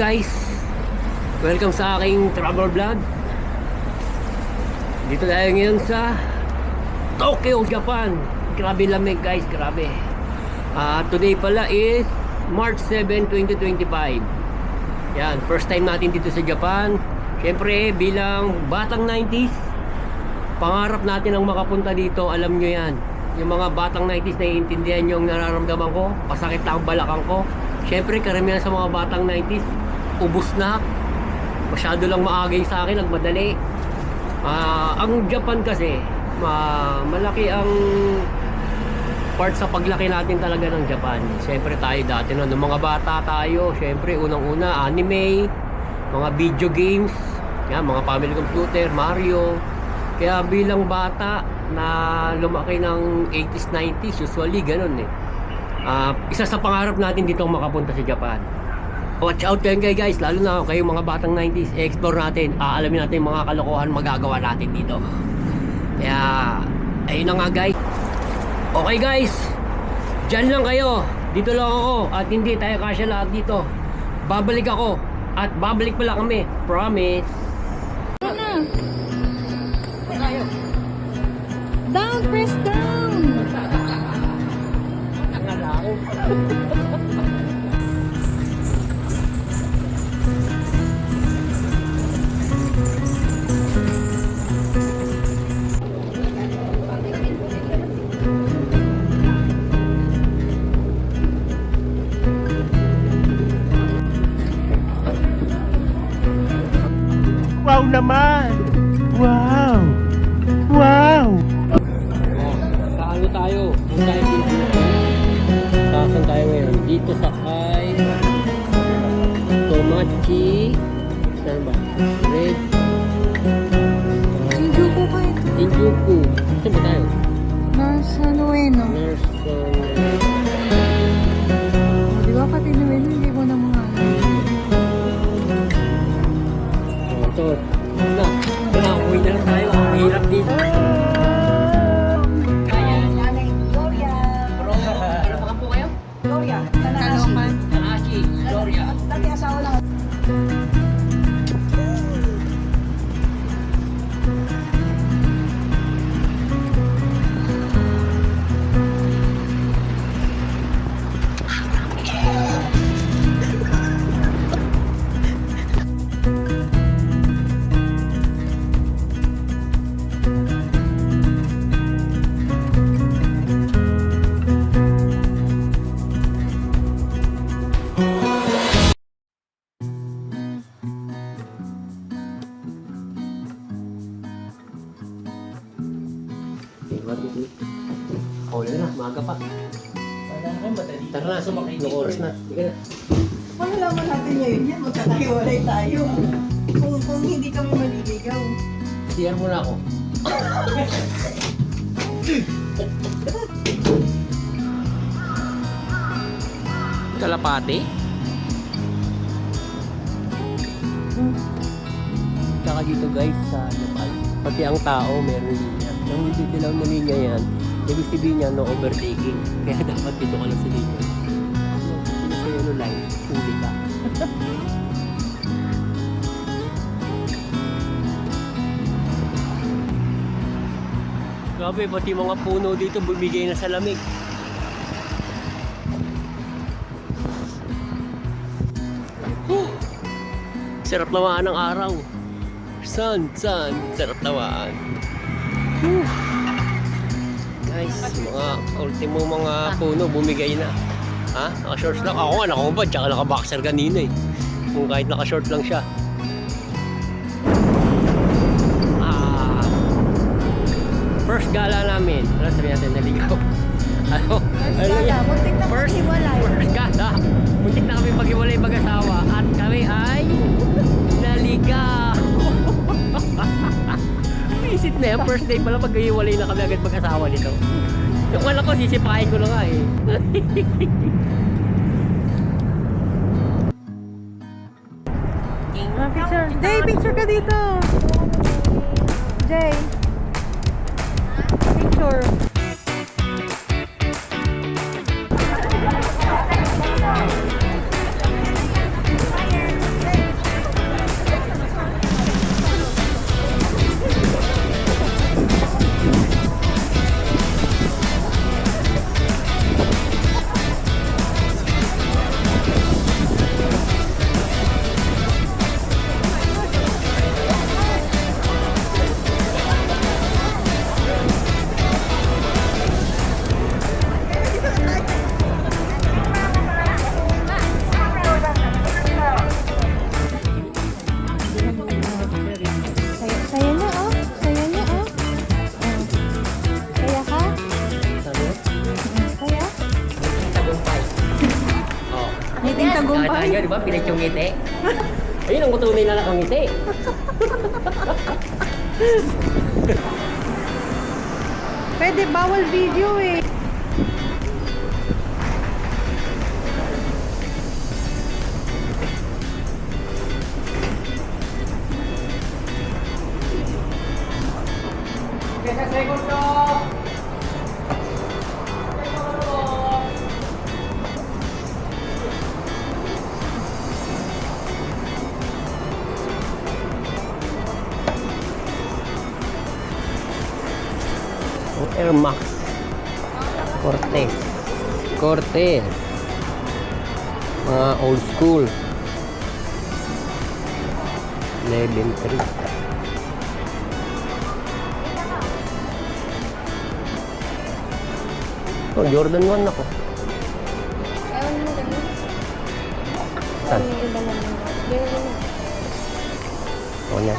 guys, welcome sa aking travel vlog. Dito tayo ngayon sa Tokyo, Japan. Grabe lamig guys, grabe. Today pala is March 7, 2025. Yan, first time natin dito sa Japan. Siyempre bilang batang 90s, pangarap natin ang makapunta dito. Alam nyo yan, yung mga batang 90s, naiintindihan nyo ang nararamdaman ko. Pasakit lang ang balakang ko. Siyempre karamihan sa mga batang 90s, ubos na. Masyado lang maagay sa akin, nagmadali. Ang Japan kasi, malaki ang part sa paglaki natin talaga ng Japan. Siyempre tayo dati, no, nung mga bata tayo, siyempre unang-una anime, mga video games, yan, mga family computer, Mario. Kaya bilang bata na lumaki ng 80s, 90s, usually ganun eh. Isa sa pangarap natin dito makapunta sa Japan. Watch out kayo guys, lalo na kayo mga batang 90s, explore natin, alamin natin mga kalokohan magagawa natin dito. Kaya ayun na nga guys. Okay guys, dyan lang kayo, dito lang ako, at hindi tayo kasya lahat dito. Babalik ako, at babalik pala kami, promise. Down, press down. Nangalao. Wow naman! Wow! Wow! Saan tayo? Kung tayo dito. Saan tayo ngayon? Dito sa kay Tomachi. Saan ba? Red. Shinjuku pa ito. Shinjuku. Saan ba tayo? Nasa Nueno. Nurse. Di ba pati Nueno, hindi mo na mga Ito. Na, uwi na lang tayo. Mahirap dito. Tanahashi, Gloria. Huli na, maaga pa. Tara na, sumakay. Ilang oras na. Hindi ka na. Malalaman natin ngayon yan, magkakahiwalay tayo. Kung hindi kami maliligaw. Siyan mo na ako. Kalapati? Tsaka dito guys sa Nepal, pati ang tao meron linya. Nang hindi silang na linya yan, ibig sabihin niya no overtaking. Kaya dapat dito ka lang sa linya. Hindi sa yellow line, huli ka. Grabe, pati mga puno dito bumigay na sa lamig. Sarap naman ng araw. Sun, sarap naman. Guys, mga ultimo mga puno bumigay na. Ha? Naka-shorts lang. Ako nga, nakakubad, tsaka naka-boxer kanina eh. Kung kahit naka-short lang siya. First gala namin. Ano sabi natin, naligaw? Ano? Muntik na maghiwalay. First gala. Muntik na kami maghiwalay mag-asawa. At kami ay naligaw. Visit na yan. First day pala maghiwalay na kami agad mag-asawa nito. Yung wala ko, sisipahin ko na nga eh. picture. Jay, picture ka dito. Jay. Picture. di ba? Pilit yung ngiti. Ayun ang tunay na nakangiti. Pwede, bawal video eh. Sa second to. Air Max Cortez mga old school 11.3 oh, Jordan 1 ako saan? Oh, yan.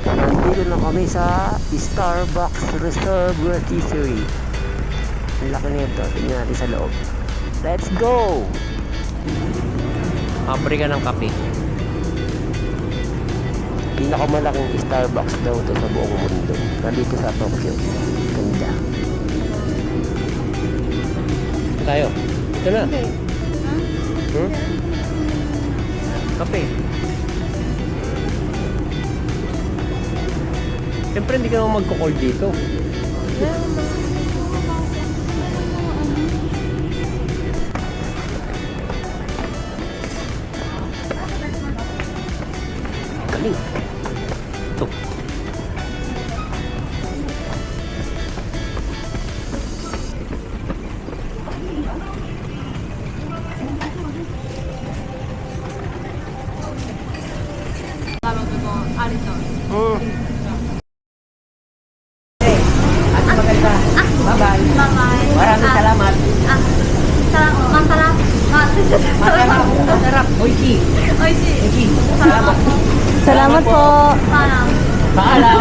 Nandito na kami sa Starbucks Reserve Rotisserie. Ang laki nito. Tingnan natin sa loob. Let's go! Pabrika ng kape. Pinakamalaking Starbucks daw ito sa buong mundo. Nandito sa Tokyo. Ganda. Tayo. Ito na. Hmm? Kape. Siyempre hindi ka naman magkukol dito. Galing. Ito. Maraming salamat. Masarap. Oishi. Salamat. Salamat po. Paalam.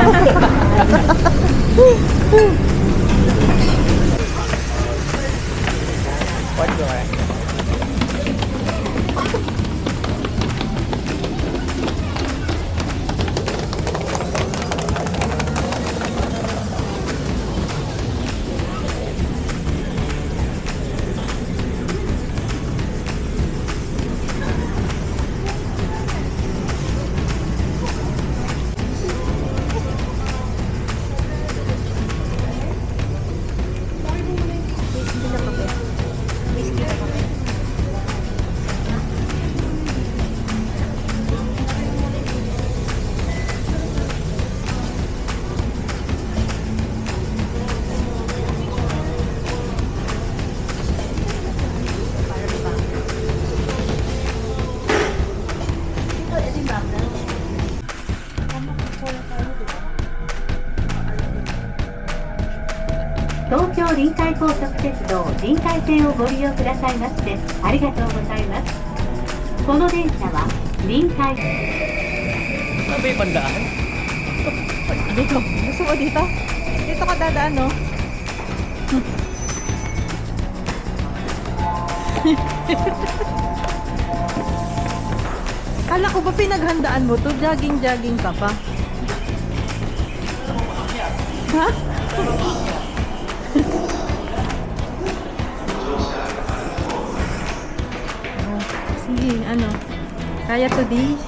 What do I?東京臨海高速鉄道臨海線をご利用くださいましてありがとうございます。この電車は臨海 Sabi pandaan. Dito. Gusto mo dito? Dito ka dadaan, no? Kala ko ba pinaghandaan mo to? Jogging-jogging ka pa. Ha? Sige, ano? Kaya to this?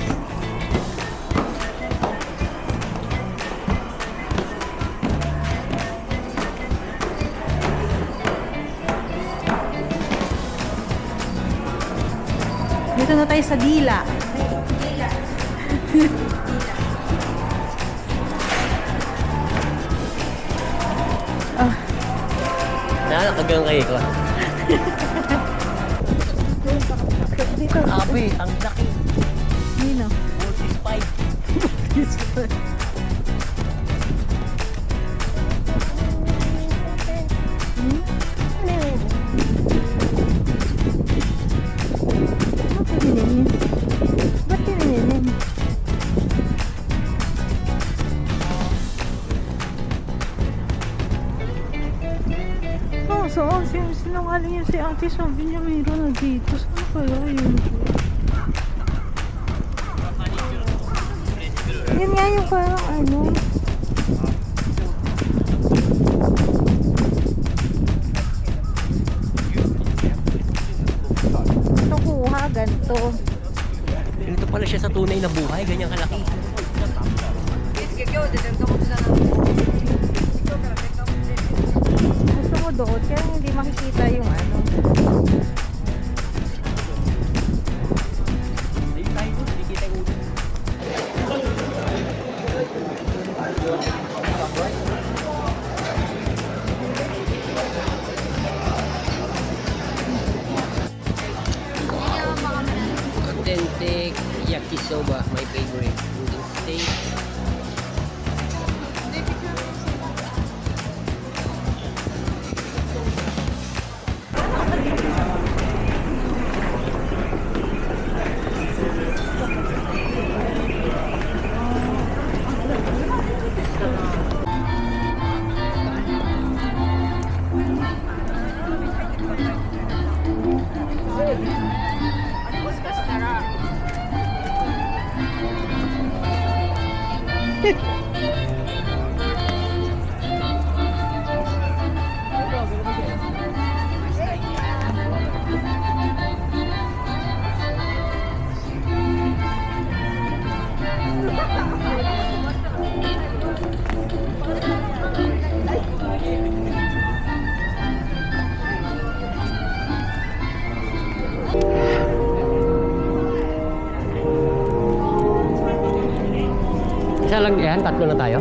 Dito na tayo sa Dila. Nakakagang kayo ko. Dito. Sabi, ang laki. Nino? 45. Ba't tininin? So, sinungaling yun si ate. Sabi niya mayroon na dito. Saan kaya yun? Yun nga yung parang ano. Ito kuha, ganito. Ganito pala siya sa tunay na buhay, ganyan kalaki. Gusto mo doon, kaya hindi makikita yung ano. Ayun tayo doon, hindi kita yung ulo. Authentic yakisoba, my favorite. Noodle steak. Isa lang yan, tatlo na tayo.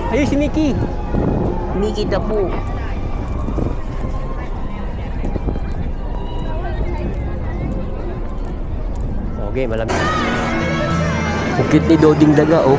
Ayun si Mickey. Mickey the Pooh. Okay, malamig. Bukit ni Doding Daga, oh.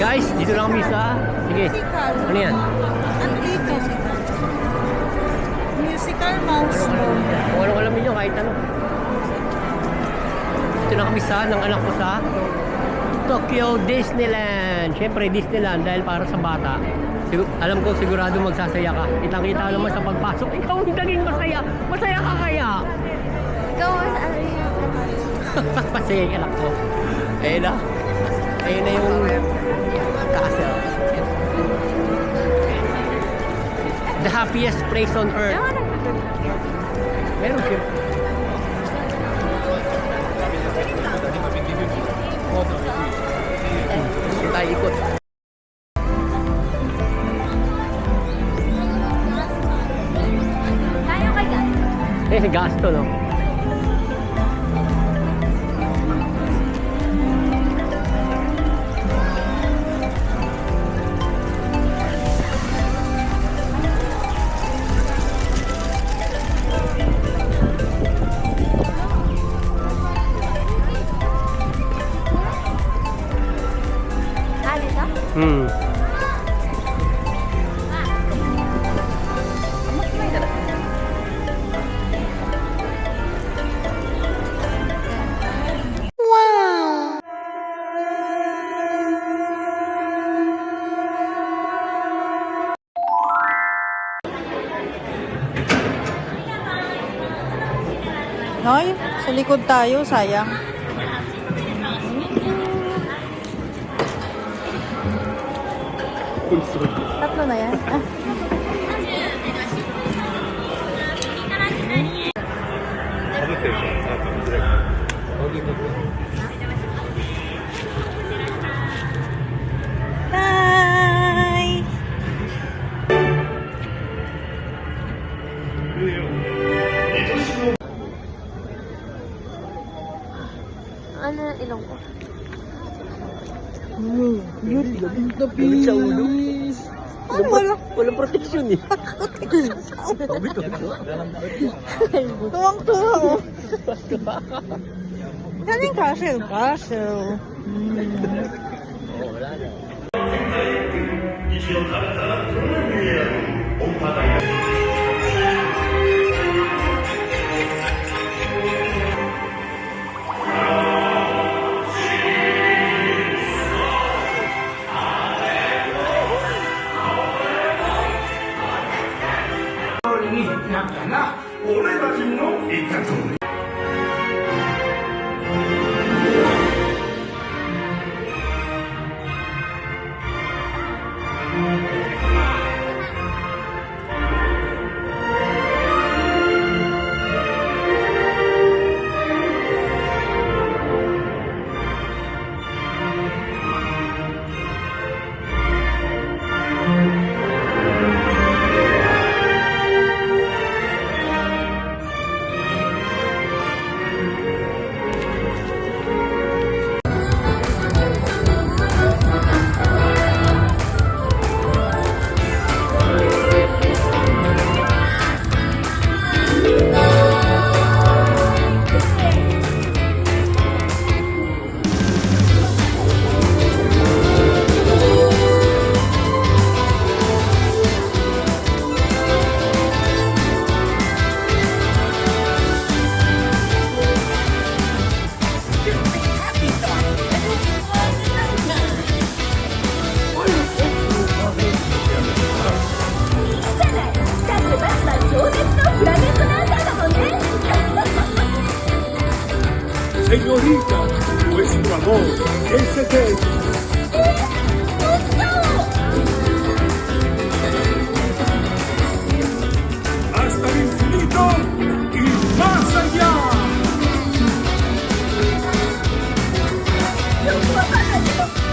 Guys, dito na kami sa... Sige. Musical. Ano yan? Ano dito? Musical mouse room. Kung anong alam niyo, kahit ano. Dito na kami sa, ng anak ko sa Tokyo Disneyland. Siyempre, Disneyland dahil para sa bata. Alam ko sigurado magsasaya ka. Kitang-kita naman sa pagpasok. Ikaw ang naging masaya. Masaya ka kaya? Ikaw, ano yung... Masaya ka anak ko. Ayun na. Ayun na yung castle. The happiest place on earth. Meron siya. Tayo ikot. Tayo kaya? Eh, gasto, no? Hmm. Noy, sa likod tayo, sayang. Tatlo na yan. Ah. Bye! Ano ilong ko? Galit sa ulo. Ano wala? Walang protection eh. Tuwang-tuwa oh. Saan yung castle? Castle. Oo, wala na. Señorita, nuestro amor es eterno. Hasta el infinito y más allá. Yung papalayo!